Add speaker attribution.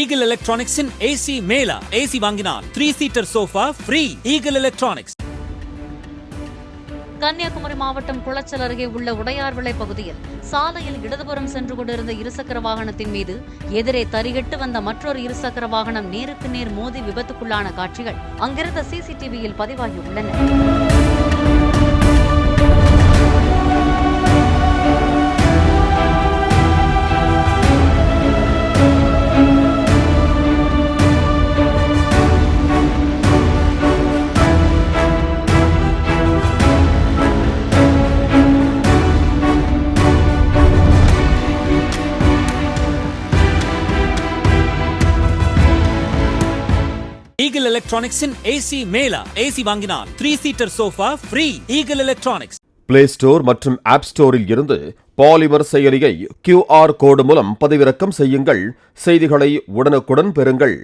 Speaker 1: Eagle Electronics in AC Mela. AC வாங்கினால் 3-seater sofa free. Eagle Electronics.
Speaker 2: Kanyakumari மாவட்டம் குளச்சல் அருகே உள்ள உடையார்விளை பகுதியில் சாலையில் இடதுபுறம் சென்று கொண்டிருந்த இருசக்கர வாகனத்தின் மீது எதிரே தறிகெட்டு வந்த மற்றொரு இருசக்கர வாகனம் நேருக்கு நேர் மோதி விபத்துக்குள்ளான காட்சிகள் அங்கிருந்த சிசிடிவியில் பதிவாகியுள்ளன.
Speaker 1: Eagle Electronics in AC Mela. AC வாங்கினால் 3-seater sofa free. Eagle Electronics.
Speaker 3: Play store மற்றும் ஆப் ஸ்டோரில் இருந்து பாலிமர் செயலியை QR கோடு மூலம் பதிவிறக்கம் செய்யுங்கள். செய்திகளை உடனுக்குடன் பெறுங்கள்.